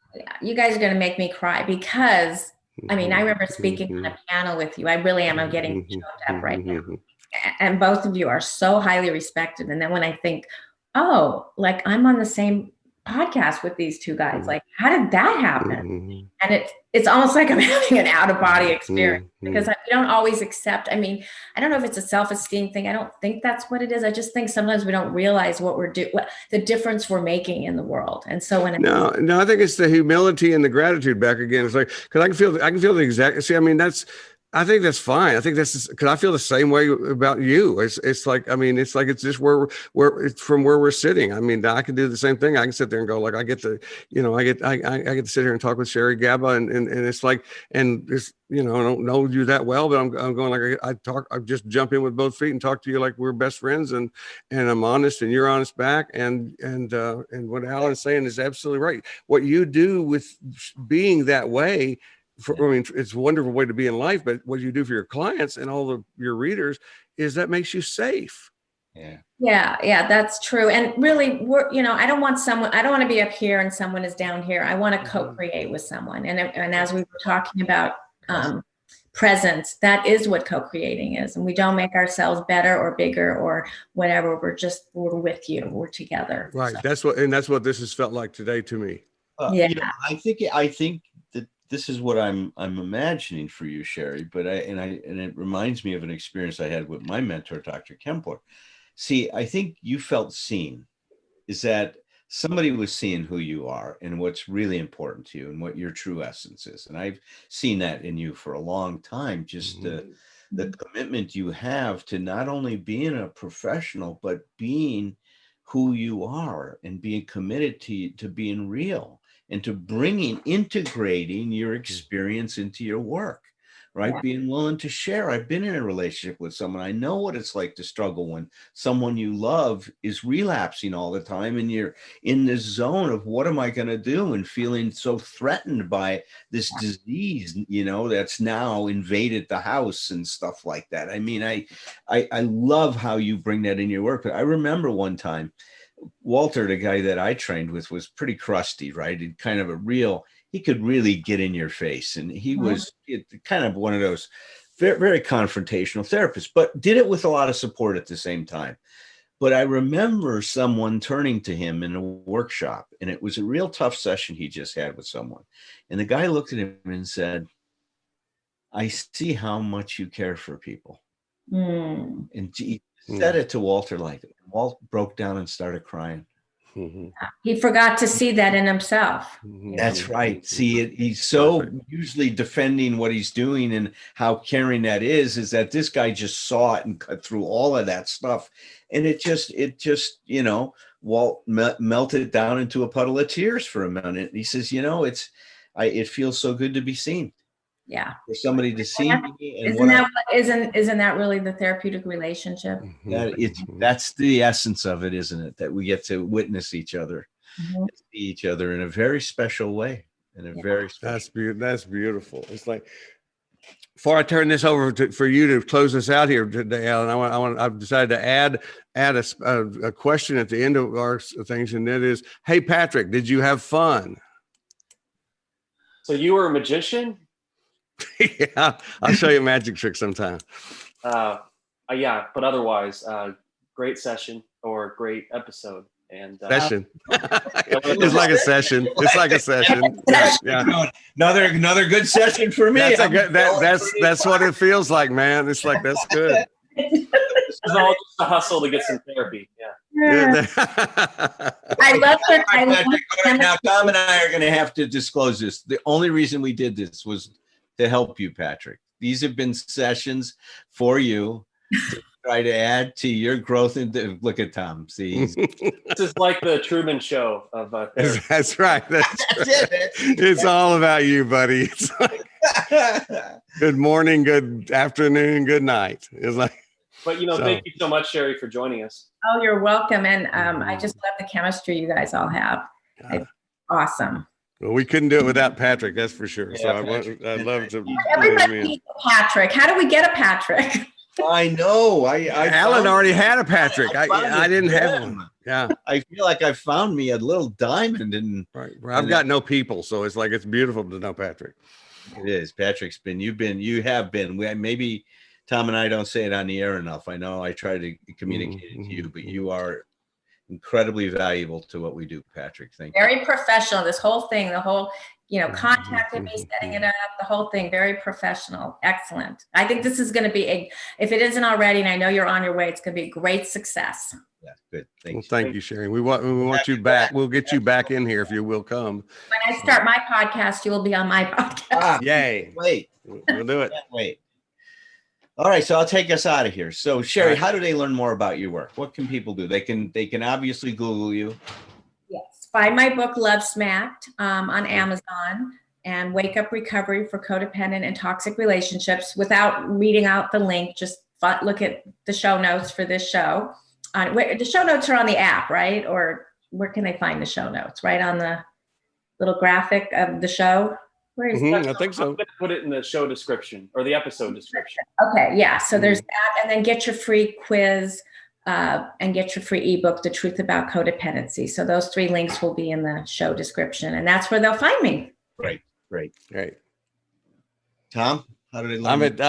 You guys are going to make me cry because I remember speaking on a panel with you. I really am. I'm getting choked up right now. And both of you are so highly respected. And then when I think, oh, like I'm on the same podcast with these two guys, like how did that happen? And it's almost like I'm having an out of body experience because we don't always accept. I don't know if it's a self-esteem thing. I don't think that's what it is. I just think sometimes we don't realize what the difference we're making in the world. And so when no, I think it's the humility and the gratitude back again. It's like, because I can feel the exact, I think that's fine. I think that's because I feel the same way about you. It's like, it's just where it's from where we're sitting. I can do the same thing. I can sit there and go like, I get to sit here and talk with Sherry Gaba, and it's like, and it's, I don't know you that well, but I'm going like, I just jump in with both feet and talk to you like we're best friends, and I'm honest and you're honest back. And what Alan's saying is absolutely right. What you do with being that way, it's a wonderful way to be in life, but what you do for your clients and all of your readers is that makes you safe. Yeah, that's true. And really, I don't want to be up here and someone is down here. I want to co-create with someone. And as we were talking about presence, that is what co-creating is. And we don't make ourselves better or bigger or whatever. We're with you. We're together. Right. So. That's what this has felt like today to me. I think that this is what I'm imagining for you, Sherry, but it reminds me of an experience I had with my mentor, Dr. Kempler. See, I think you felt seen, is that somebody was seeing who you are and what's really important to you and what your true essence is. And I've seen that in you for a long time, just the commitment you have to not only being a professional, but being who you are and being committed to being real and to integrating your experience into your work, right? Being willing to share. I've been in a relationship with someone. I know what it's like to struggle when someone you love is relapsing all the time and you're in this zone of what am I going to do, and feeling so threatened by this disease, that's now invaded the house and stuff like that. I love how you bring that in your work. But I remember one time, Walter, the guy that I trained with, was pretty crusty, right? And kind of he could really get in your face. And he was kind of one of those very, very confrontational therapists, but did it with a lot of support at the same time. But I remember someone turning to him in a workshop, and it was a real tough session he just had with someone. And the guy looked at him and said, I see how much you care for people. And he said it to Walter like that. Walt broke down and started crying. Mhm. He forgot to see that in himself. Mhm. That's right. See, he's so Perfect. usually defending what he's doing and how caring that is that this guy just saw it and cut through all of that stuff. And it just, Walt melted down into a puddle of tears for a minute. He says, it feels so good to be seen, Yeah. for somebody to see me. And Isn't that really the therapeutic relationship? that's the essence of it, isn't it? That we get to witness each other, Mhm. see each other in a very special way, very special. That's beautiful. It's like, before I turn this over for you to close us out here today, Alan, I've decided to add a question at the end of our things, and that is, hey Patrick, did you have fun? So you were a magician? Yeah, I'll show you a magic trick sometime. Yeah, but otherwise, great session or great episode. And Session. It's like a session. It's like a session. Yeah. Another good session for me. That's what it feels like, man. It's like, that's good. This is all just a hustle to get some therapy. Yeah. I love it. Now, Tom and I are going to have to disclose this. The only reason we did this was to help you, Patrick. These have been sessions for you to try to add to your growth. Look at Tom. See, This is like the Truman Show of therapy. that's right. That's it. It's all about you, buddy. It's like, good morning, good afternoon, good night. It's like, But thank you so much, Sherry, for joining us. Oh, you're welcome. And I just love the chemistry you guys all have. It's awesome. well, we couldn't do it without Patrick, that's for sure. So I'd love to. Everybody needs a Patrick. How do we get a Patrick? I know. Alan already had a Patrick. I didn't have him. one. Yeah. I feel like I found me a little diamond, and Right. Well, I've got no people, so it's like, it's beautiful to know Patrick. it is. Patrick's been. You have been. Maybe Tom and I don't say it on the air enough. I know I try to communicate it to you, but you are incredibly valuable to what we do, Patrick. Thank you. Very professional. This whole thing, the whole, contacting me, setting it up, the whole thing, very professional. Excellent. I think this is going to be if it isn't already, and I know you're on your way, it's going to be a great success. Yeah, good. Well, thank you, Sherry. We want you back. We'll get you back in here if you will come. When I start my podcast, you will be on my podcast. Yay. Wait. We'll do it. Wait. All right, so I'll take us out of here. So, Sherry, how do they learn more about your work? What can people do? They can obviously Google you. Yes. Find my book, Love Smacked, on Amazon, and Wake Up Recovery for Codependent and Toxic Relationships. Without reading out the link, just look at the show notes for this show. The show notes are on the app, right? Or where can they find the show notes? Right on the little graphic of the show? Where is I think so. I'm going to put it in the show description or the episode description. Okay, yeah. So there's that, and then get your free quiz and get your free ebook, The Truth About Codependency. So those 3 links will be in the show description, and that's where they'll find me. Great. Tom, how do they learn?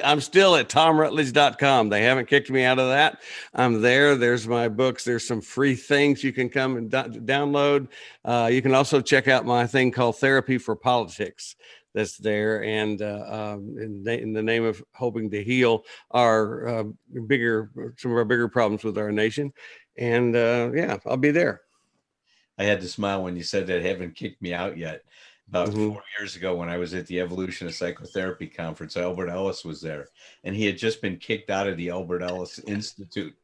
I'm still at tomrutledge.com. They haven't kicked me out of that. I'm there. There's my books. There's some free things you can come and download. You can also check out my thing called Therapy for Politics. That's there, and in the name of hoping to heal some of our bigger problems with our nation. And I'll be there. I had to smile when you said that. Haven't kicked me out yet. About 4 years ago, when I was at the Evolution of Psychotherapy conference, Albert Ellis was there, and he had just been kicked out of the Albert Ellis Institute.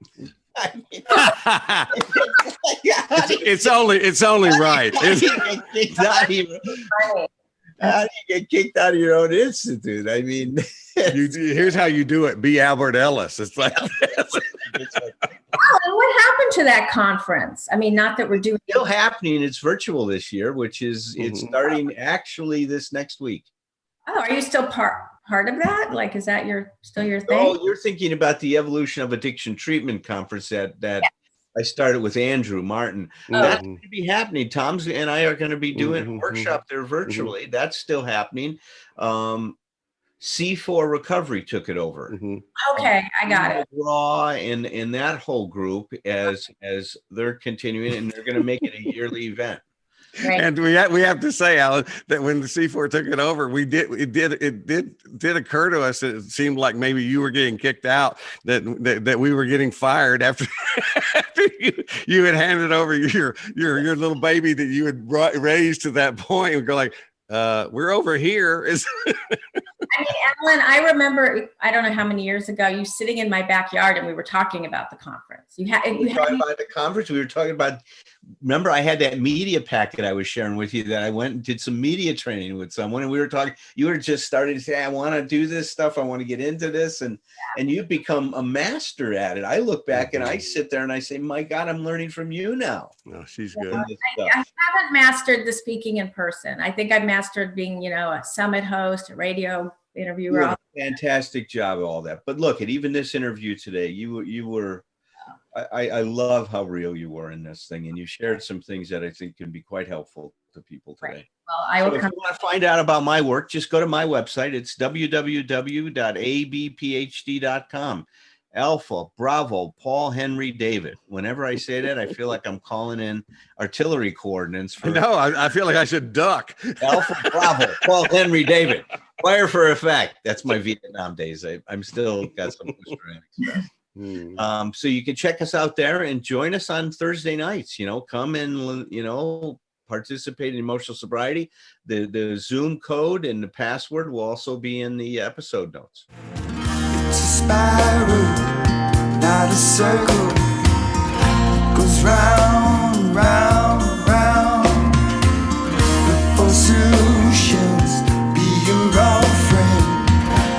It's only right. How do you get kicked out of your own institute? I mean, here's how you do it. Be Albert Ellis. It's like, what happened to that conference? I mean, not that we're doing still happening. It's virtual this year, which is it's starting actually this next week. Oh, are you still part of that? Like, is that still your thing? Oh, you're thinking about the Evolution of Addiction Treatment conference that I started with Andrew Martin. That's going to be happening. Tom's and I are going to be doing a workshop there virtually. That's still happening. C4 Recovery took it over. Okay, I got it. Raw and that whole group as they're continuing, and they're going to make it a yearly event. Right. And we have to say, Alan, that when the C4 took it over, it did occur to us that it seemed like maybe you were getting kicked out, that we were getting fired after, after you had handed over your little baby that you had raised to that point, and go like, we're over here. I mean, Alan, I remember, I don't know how many years ago, you sitting in my backyard and we were talking about the conference. We were talking about the conference. We were talking about, remember, I had that media packet I was sharing with you that I went and did some media training with someone, and we were talking, you were just starting to say, I want to do this stuff. I want to get into this. And you've become a master at it. I look back and I sit there and I say, my God, I'm learning from you now. No, she's good. I haven't mastered the speaking in person. I think I've mastered being, a summit host, a radio interviewer. You did a fantastic job of all that. But look, at even this interview today, you were, I love how real you were in this thing, and you shared some things that I think can be quite helpful to people today. Right. Well, if you want to find out about my work, just go to my website. It's www.abphd.com. Alpha, Bravo, Paul, Henry, David. Whenever I say that, I feel like I'm calling in artillery coordinates. No, I feel like I should duck. Alpha, Bravo, Paul, Henry, David. Fire for effect. That's my Vietnam days. I'm still got some so you can check us out there and join us on Thursday nights. Come and participate in emotional sobriety. The Zoom code and the password will also be in the episode notes. It's a spiral, not a circle. Goes round, round, round. Look for solutions, be your own friend.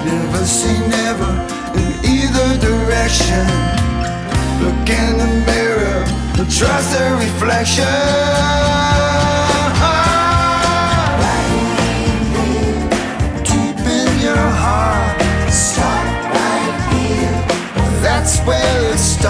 Never say never in either direction. Look in the mirror, trust the reflection. Deep in your heart, start right here. That's where it starts.